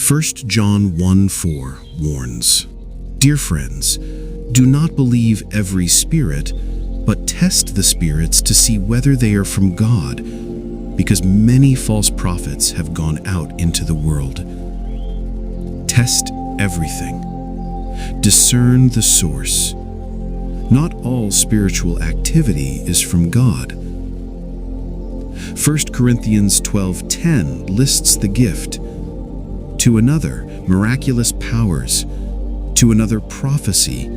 1 John 1:4 warns, "Dear friends, do not believe every spirit, but test the spirits to see whether they are from God, because many false prophets have gone out into the world." Test everything. Discern the source. Not all spiritual activity is from God. 1 Corinthians 12:10 lists the gift. To another, miraculous powers. To another, prophecy.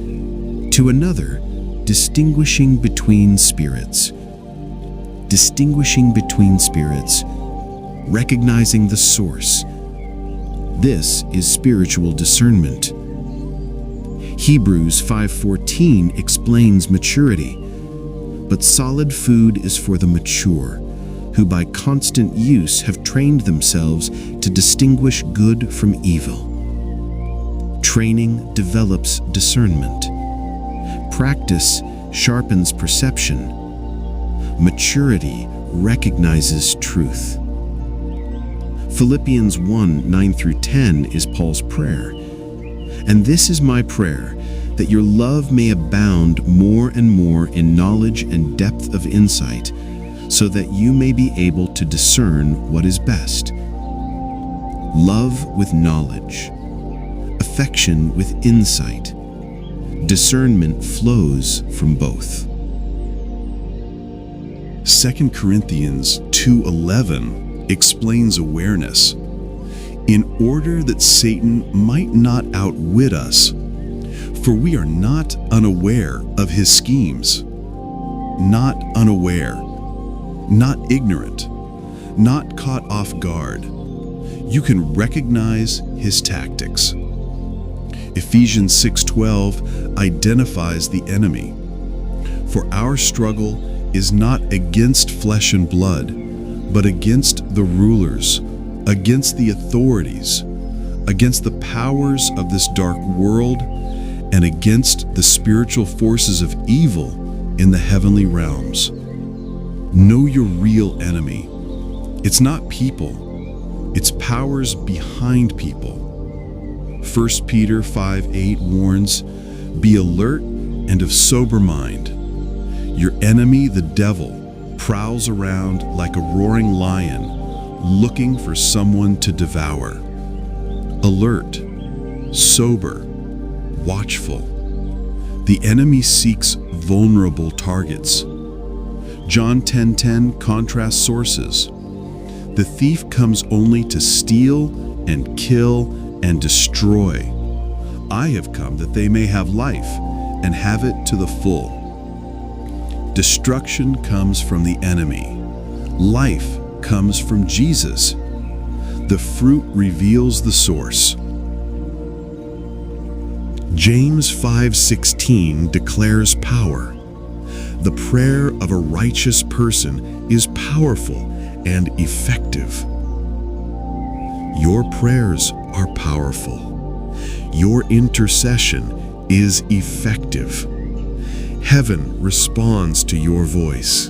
To another, distinguishing between spirits. Distinguishing between spirits. Recognizing the source. This is spiritual discernment. Hebrews 5:14 explains maturity. But solid food is for the mature, who by constant use have trained themselves to distinguish good from evil. Training develops discernment. Practice sharpens perception. Maturity recognizes truth. Philippians 1:9-10 is Paul's prayer. "And this is my prayer, that your love may abound more and more in knowledge and depth of insight, so that you may be able to discern what is best." Love with knowledge. Affection with insight. Discernment flows from both. 2 Corinthians 2:11 explains awareness. "In order that Satan might not outwit us, for we are not unaware of his schemes." Not unaware, not ignorant, not caught off guard. You can recognize his tactics. Ephesians 6:12 identifies the enemy. "For our struggle is not against flesh and blood, but against the rulers, against the authorities, against the powers of this dark world, and against the spiritual forces of evil in the heavenly realms." Know your real enemy. It's not people, it's powers behind people. 1 Peter 5:8 warns, "Be alert and of sober mind. Your enemy, the devil, prowls around like a roaring lion, looking for someone to devour." Alert, sober, watchful. The enemy seeks vulnerable targets. John 10:10 contrasts sources. "The thief comes only to steal and kill and destroy. I have come that they may have life and have it to the full." Destruction comes from the enemy. Life comes from Jesus. The fruit reveals the source. James 5:16 declares power. "The prayer of a righteous person is powerful and effective." Your prayers are powerful. Your intercession is effective. Heaven responds to your voice.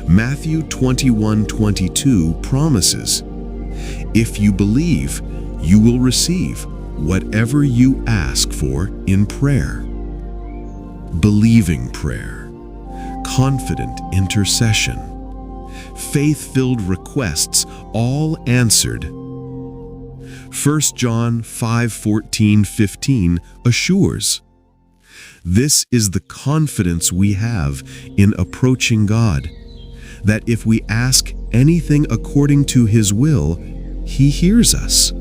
Matthew 21:22 promises, "If you believe, you will receive whatever you ask for in prayer." Believing prayer, confident intercession, faith-filled requests, all answered. 1 John 5:14-15 assures, "This is the confidence we have in approaching God, that if we ask anything according to His will, He hears us.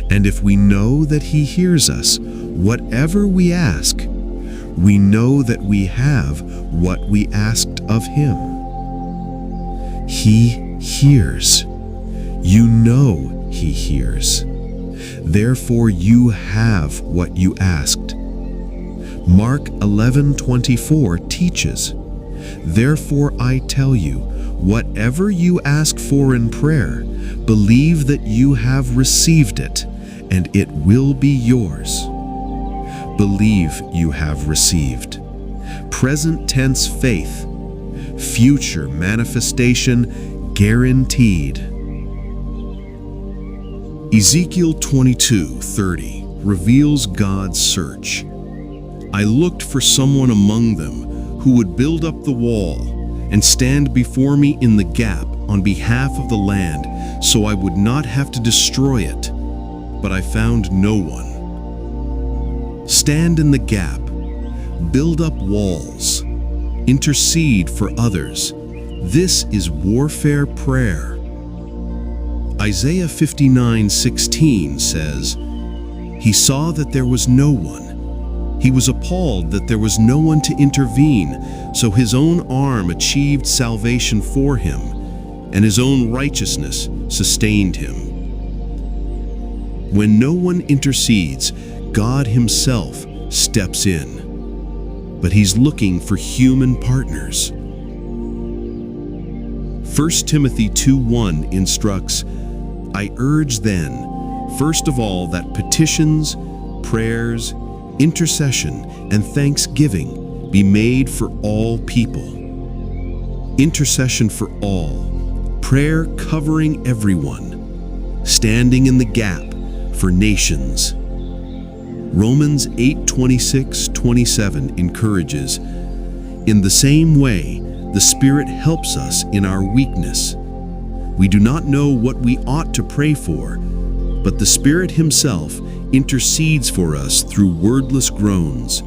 And if we know that He hears us, whatever we ask, we know that we have what we asked of Him." He hears. You know He hears. Therefore you have what you asked. Mark 11:24 teaches, "Therefore I tell you, whatever you ask for in prayer, believe that you have received it, and it will be yours." Believe you have received. Present tense faith. Future manifestation guaranteed. Ezekiel 22:30 reveals God's search. I looked for someone among them who would build up the wall and stand before me in the gap on behalf of the land, so I would not have to destroy it. But I found no one. Stand in the gap, build up walls, intercede for others. This is warfare prayer. Isaiah 59:16 says, "He saw that there was no one. He was appalled that there was no one to intervene, so his own arm achieved salvation for him, and his own righteousness sustained him." When no one intercedes, God himself steps in. But he's looking for human partners. 1 Timothy 2:1 instructs, "I urge then, first of all, that petitions, prayers, intercession, and thanksgiving be made for all people." Intercession for all, prayer covering everyone, standing in the gap for nations. Romans 8:26-27 encourages, "In the same way, the Spirit helps us in our weakness. We do not know what we ought to pray for, but the Spirit himself intercedes for us through wordless groans.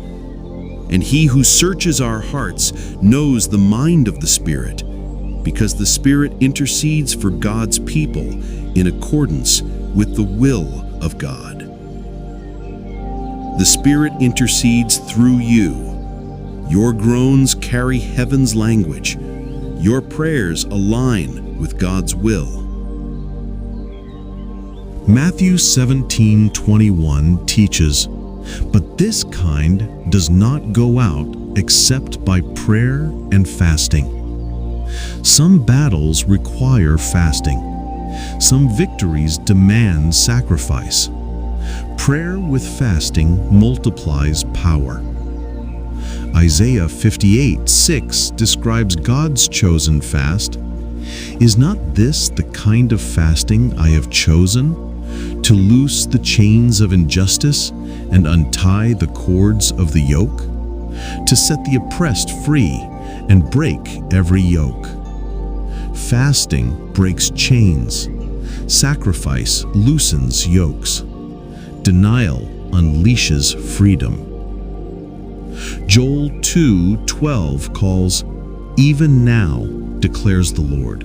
And he who searches our hearts knows the mind of the Spirit, because the Spirit intercedes for God's people in accordance with the will of God." The Spirit intercedes through you. Your groans carry heaven's language. Your prayers align with God's will. Matthew 17:21 teaches, "But this kind does not go out except by prayer and fasting." Some battles require fasting. Some victories demand sacrifice. Prayer with fasting multiplies power. Isaiah 58:6 describes God's chosen fast. "Is not this the kind of fasting I have chosen? To loose the chains of injustice and untie the cords of the yoke? To set the oppressed free and break every yoke." Fasting breaks chains. Sacrifice loosens yokes. Denial unleashes freedom. Joel 2:12 calls, "Even now, declares the Lord,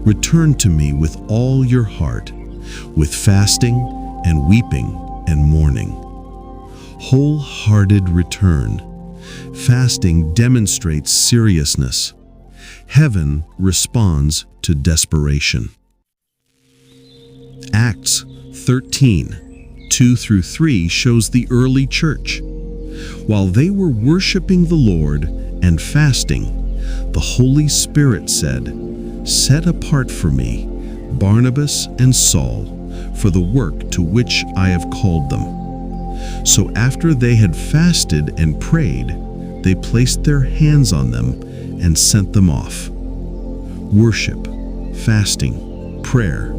return to me with all your heart, with fasting and weeping and mourning." Wholehearted return. Fasting demonstrates seriousness. Heaven responds to desperation. Acts 13:2-3 shows the early church. While they were worshiping the Lord and fasting, the Holy Spirit said, "Set apart for me Barnabas and Saul for the work to which I have called them." So after they had fasted and prayed, they placed their hands on them and sent them off. Worship, fasting, prayer,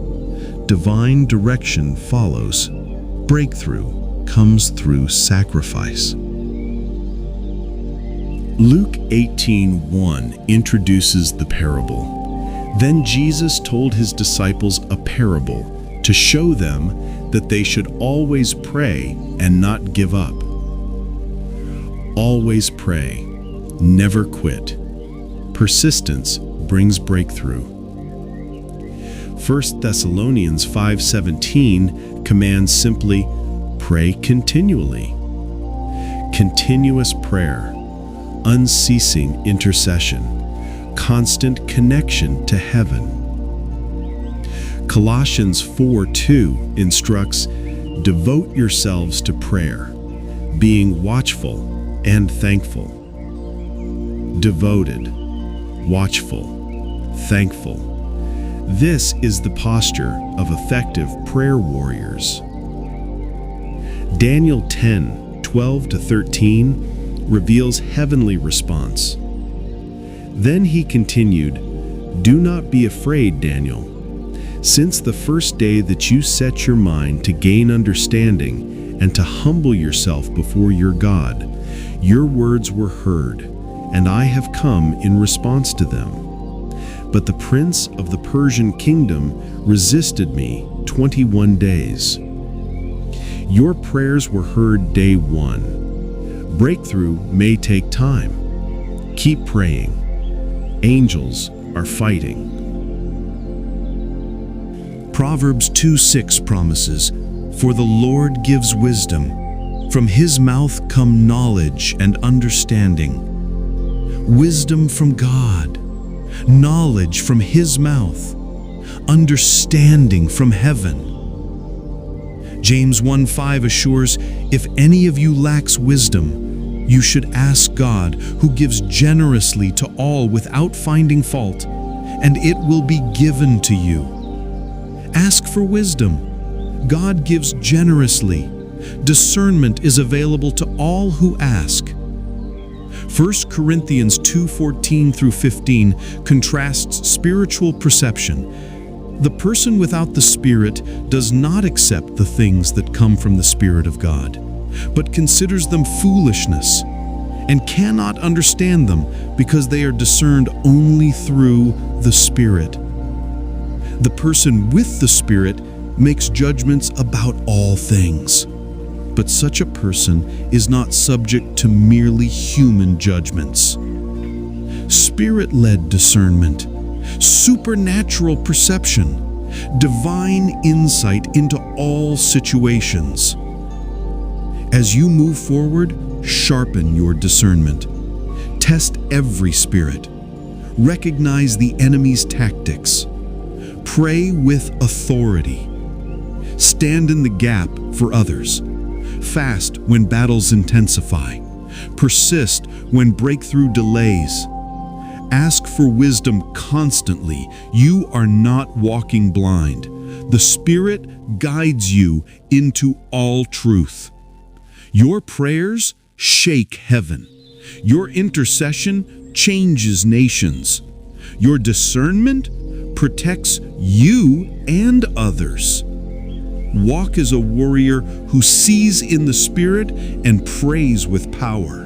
divine direction follows. Breakthrough comes through sacrifice. Luke 18:1 introduces the parable. Then Jesus told his disciples a parable to show them that they should always pray and not give up. Always pray, never quit. Persistence brings breakthrough. 1 Thessalonians 5:17 commands simply, pray continually. Continuous prayer, unceasing intercession, constant connection to heaven. Colossians 4:2 instructs, devote yourselves to prayer, being watchful and thankful. Devoted, watchful, thankful. This is the posture of effective prayer warriors. Daniel 10:12-13 reveals heavenly response. Then he continued, "Do not be afraid, Daniel. Since the first day that you set your mind to gain understanding and to humble yourself before your God, your words were heard, and I have come in response to them. But the prince of the Persian kingdom resisted me 21 days. Your prayers were heard day 1. Breakthrough may take time. Keep praying. Angels are fighting. Proverbs 2:6 promises, "For the Lord gives wisdom. From his mouth come knowledge and understanding." Wisdom from God, knowledge from his mouth, understanding from heaven. James 1:5 assures, "If any of you lacks wisdom, you should ask God, who gives generously to all without finding fault, and it will be given to you." Ask for wisdom. God gives generously. Discernment is available to all who ask. 1 Corinthians 2:14 through 15 contrasts spiritual perception. The person without the Spirit does not accept the things that come from the Spirit of God, but considers them foolishness and cannot understand them because they are discerned only through the Spirit. The person with the Spirit makes judgments about all things, but such a person is not subject to merely human judgments. Spirit-led discernment, supernatural perception, divine insight into all situations. As you move forward, sharpen your discernment. Test every spirit. Recognize the enemy's tactics. Pray with authority. Stand in the gap for others. Fast when battles intensify. Persist when breakthrough delays. Ask for wisdom constantly. You are not walking blind. The Spirit guides you into all truth. Your prayers shake heaven. Your intercession changes nations. Your discernment protects you and others. Walk as a warrior who sees in the Spirit and prays with power.